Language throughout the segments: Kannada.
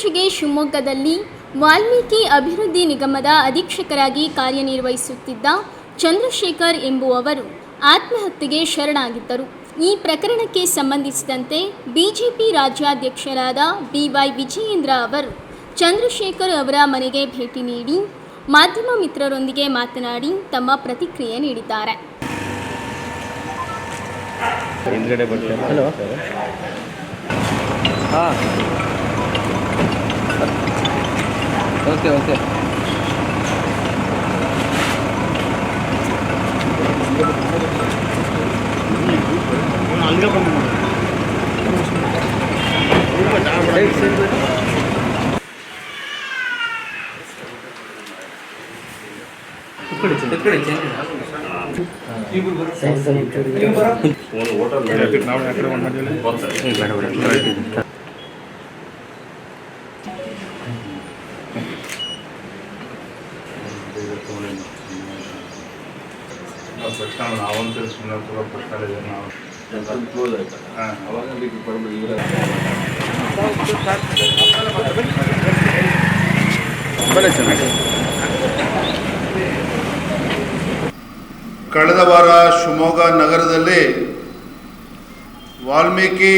ಇತ್ತೀಚೆಗೆ ಶಿವಮೊಗ್ಗದಲ್ಲಿ ವಾಲ್ಮೀಕಿ ಅಭಿವೃದ್ಧಿ ನಿಗಮದ ಅಧೀಕ್ಷಕರಾಗಿ ಕಾರ್ಯನಿರ್ವಹಿಸುತ್ತಿದ್ದ ಚಂದ್ರಶೇಖರ್ ಎಂಬುವವರು ಆತ್ಮಹತ್ಯೆಗೆ ಶರಣಾಗಿದ್ದರು. ಈ ಪ್ರಕರಣಕ್ಕೆ ಸಂಬಂಧಿಸಿದಂತೆ ಬಿಜೆಪಿ ರಾಜ್ಯಾಧ್ಯಕ್ಷರಾದ BY ವಿಜಯೇಂದ್ರ ಅವರು ಚಂದ್ರಶೇಖರ್ ಅವರ ಮನೆಗೆ ಭೇಟಿ ನೀಡಿ ಮಾಧ್ಯಮ ಮಿತ್ರರೊಂದಿಗೆ ಮಾತನಾಡಿ ತಮ್ಮ ಪ್ರತಿಕ್ರಿಯೆ ನೀಡಿದ್ದಾರೆ. ಹಲೋ, ಹಾಂ, ಓಕೆ ಓಕೆ ಕಳೆದ ವಾರ ಶಿವಮೊಗ್ಗ ನಗರದಲ್ಲಿ ವಾಲ್ಮೀಕಿ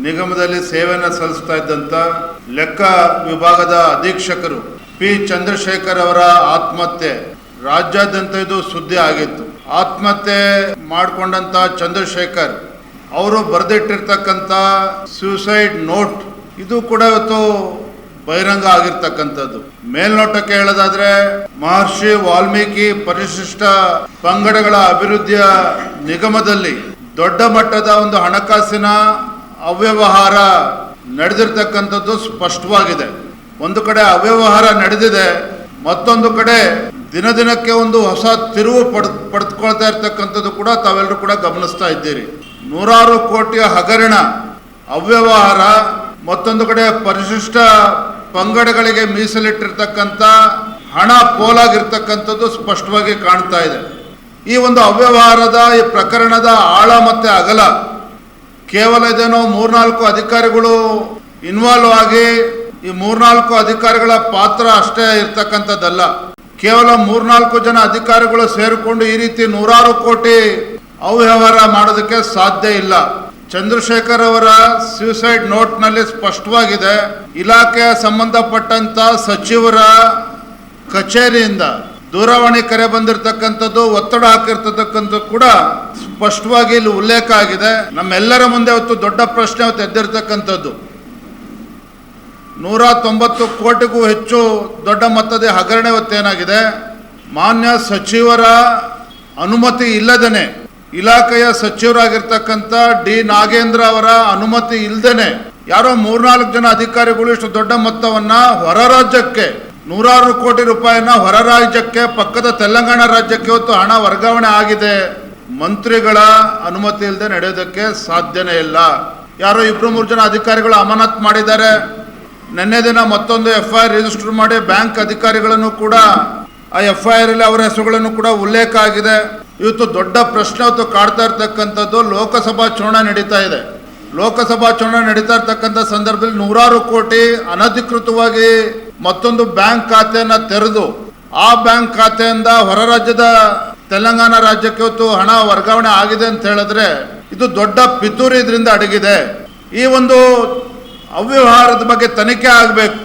ನಿಗಮದಲ್ಲಿ ಸೇವೆಯನ್ನು ಸಲ್ಲಿಸ್ತಾ ಇದ್ದಂಥ ಲೆಕ್ಕ ವಿಭಾಗದ ಅಧೀಕ್ಷಕರು P. ಚಂದ್ರಶೇಖರ್ ಅವರ ಆತ್ಮಹತ್ಯೆ ರಾಜ್ಯಾದ್ಯಂತ ಇದು ಸುದ್ದಿ ಆಗಿತ್ತು. ಆತ್ಮಹತ್ಯೆ ಮಾಡಿಕೊಂಡಂತ ಚಂದ್ರಶೇಖರ್ ಅವರು ಬರೆದಿಟ್ಟಿರ್ತಕ್ಕಂಥ ಸೂಸೈಡ್ ನೋಟ್ ಇದು ಕೂಡ ಇವತ್ತು ಬಹಿರಂಗ ಆಗಿರ್ತಕ್ಕಂಥದ್ದು. ಮೇಲ್ನೋಟಕ್ಕೆ ಹೇಳೋದಾದ್ರೆ ಮಹರ್ಷಿ ವಾಲ್ಮೀಕಿ ಪರಿಶಿಷ್ಟ ಪಂಗಡಗಳ ಅಭಿವೃದ್ಧಿಯ ನಿಗಮದಲ್ಲಿ ದೊಡ್ಡ ಮಟ್ಟದ ಒಂದು ಹಣಕಾಸಿನ ಅವ್ಯವಹಾರ ನಡೆದಿರ್ತಕ್ಕಂಥದ್ದು ಸ್ಪಷ್ಟವಾಗಿದೆ. ಒಂದು ಕಡೆ ಅವ್ಯವಹಾರ ನಡೆದಿದೆ, ಮತ್ತೊಂದು ಕಡೆ ದಿನದಿನಕ್ಕೆ ಒಂದು ಹೊಸ ತಿರುವು ಪಡೆದುಕೊಳ್ತಾ ಇರ್ತಕ್ಕಂಥದ್ದು ಕೂಡ ತಾವೆಲ್ಲರೂ ಕೂಡ ಗಮನಿಸ್ತಾ ಇದ್ದೀರಿ. ನೂರಾರು ಕೋಟಿಯ ಹಗರಣ ಅವ್ಯವಹಾರ, ಮತ್ತೊಂದು ಕಡೆ ಪರಿಶಿಷ್ಟ ಪಂಗಡಗಳಿಗೆ ಮೀಸಲಿಟ್ಟಿರ್ತಕ್ಕಂಥ ಹಣ ಪೋಲಾಗಿರ್ತಕ್ಕಂಥದ್ದು ಸ್ಪಷ್ಟವಾಗಿ ಕಾಣ್ತಾ ಇದೆ. ಈ ಒಂದು ಅವ್ಯವಹಾರದ ಈ ಪ್ರಕರಣದ ಆಳ ಮತ್ತೆ ಅಗಲ ಕೇವಲ ಇದೇನೋ 3-4 ಅಧಿಕಾರಿಗಳು ಇನ್ವಾಲ್ವ್ ಆಗಿ ಈ 3-4 ಅಧಿಕಾರಿಗಳ ಪಾತ್ರ ಅಷ್ಟೇ ಇರ್ತಕ್ಕಂಥದ್ದಲ್ಲ. ಕೇವಲ 3-4 ಜನ ಅಧಿಕಾರಿಗಳು ಸೇರಿಕೊಂಡು ಈ ರೀತಿ ನೂರಾರು ಕೋಟಿ ಅವ್ಯವಹಾರ ಮಾಡೋದಕ್ಕೆ ಸಾಧ್ಯ ಇಲ್ಲ. ಚಂದ್ರಶೇಖರ್ ಅವರ ಸೂಸೈಡ್ ನೋಟ್ನಲ್ಲಿ ಸ್ಪಷ್ಟವಾಗಿದೆ. ಇಲಾಖೆಯ ಸಂಬಂಧಪಟ್ಟಂತ ಸಚಿವರ ಕಚೇರಿಯಿಂದ ದೂರವಾಣಿ ಕರೆ ಬಂದಿರತಕ್ಕಂಥದ್ದು, ಒತ್ತಡ ಹಾಕಿರ್ತಕ್ಕಂಥದ್ದು ಕೂಡ ಸ್ಪಷ್ಟವಾಗಿ ಇಲ್ಲಿ ಉಲ್ಲೇಖ ಆಗಿದೆ. ನಮ್ಮೆಲ್ಲರ ಮುಂದೆ ಇವತ್ತು ದೊಡ್ಡ ಪ್ರಶ್ನೆ ಇವತ್ತು ಎದ್ದಿರ್ತಕ್ಕಂಥದ್ದು, 190 ಕೋಟಿಗೂ ಹೆಚ್ಚು ದೊಡ್ಡ ಮೊತ್ತದ ಹಗರಣ ಇವತ್ತೇನಾಗಿದೆ. ಮಾನ್ಯ ಸಚಿವರ ಅನುಮತಿ ಇಲ್ಲದೇನೆ, ಇಲಾಖೆಯ ಸಚಿವರಾಗಿರ್ತಕ್ಕಂಥ D. ನಾಗೇಂದ್ರ ಅವರ ಅನುಮತಿ ಇಲ್ಲದೇನೆ ಯಾರೋ 3-4 ಜನ ಅಧಿಕಾರಿಗಳು ಇಷ್ಟು ದೊಡ್ಡ ಮೊತ್ತವನ್ನ ಹೊರ ರಾಜ್ಯಕ್ಕೆ, ನೂರಾರು ಕೋಟಿ ರೂಪಾಯಿನ ಹೊರ ರಾಜ್ಯಕ್ಕೆ, ಪಕ್ಕದ ತೆಲಂಗಾಣ ರಾಜ್ಯಕ್ಕೆ ಇವತ್ತು ಹಣ ವರ್ಗಾವಣೆ ಆಗಿದೆ. ಮಂತ್ರಿಗಳ ಅನುಮತಿ ಇಲ್ಲದೆ ನಡೆಯೋದಕ್ಕೆ ಸಾಧ್ಯನೇ ಇಲ್ಲ. ಯಾರೋ 2-3 ಜನ ಅಧಿಕಾರಿಗಳು ಅಮಾನತ್ ಮಾಡಿದ್ದಾರೆ. ನಿನ್ನೆ ದಿನ ಮತ್ತೊಂದು FIR ರಿಜಿಸ್ಟರ್ ಮಾಡಿ ಬ್ಯಾಂಕ್ ಅಧಿಕಾರಿಗಳನ್ನು ಕೂಡ ಆ FIR ಅಲ್ಲಿ ಅವರ ಹೆಸರುಗಳನ್ನು ಕೂಡ ಉಲ್ಲೇಖ ಆಗಿದೆ. ಇವತ್ತು ದೊಡ್ಡ ಪ್ರಶ್ನೆ ಇವತ್ತು ಕಾಡ್ತಾ ಇರ್ತಕ್ಕಂಥದ್ದು, ಲೋಕಸಭಾ ಚುನಾವಣೆ ನಡೀತಾ ಇದೆ. ಲೋಕಸಭಾ ಚುನಾವಣೆ ನಡೀತಾ ಇರ್ತಕ್ಕಂಥ ಸಂದರ್ಭದಲ್ಲಿ ನೂರಾರು ಕೋಟಿ ಅನಧಿಕೃತವಾಗಿ ಮತ್ತೊಂದು ಬ್ಯಾಂಕ್ ಖಾತೆಯನ್ನು ತೆರೆದು ಆ ಬ್ಯಾಂಕ್ ಖಾತೆಯಿಂದ ಹೊರ ರಾಜ್ಯದ ತೆಲಂಗಾಣ ರಾಜ್ಯಕ್ಕೆ ಇವತ್ತು ಹಣ ವರ್ಗಾವಣೆ ಆಗಿದೆ ಅಂತ ಹೇಳಿದ್ರೆ ಇದು ದೊಡ್ಡ ಪಿತೂರಿ ಇದರಿಂದ ಅಡಗಿದೆ. ಈ ಒಂದು ಅವ್ಯವಹಾರದ ಬಗ್ಗೆ ತನಿಖೆ ಆಗಬೇಕು.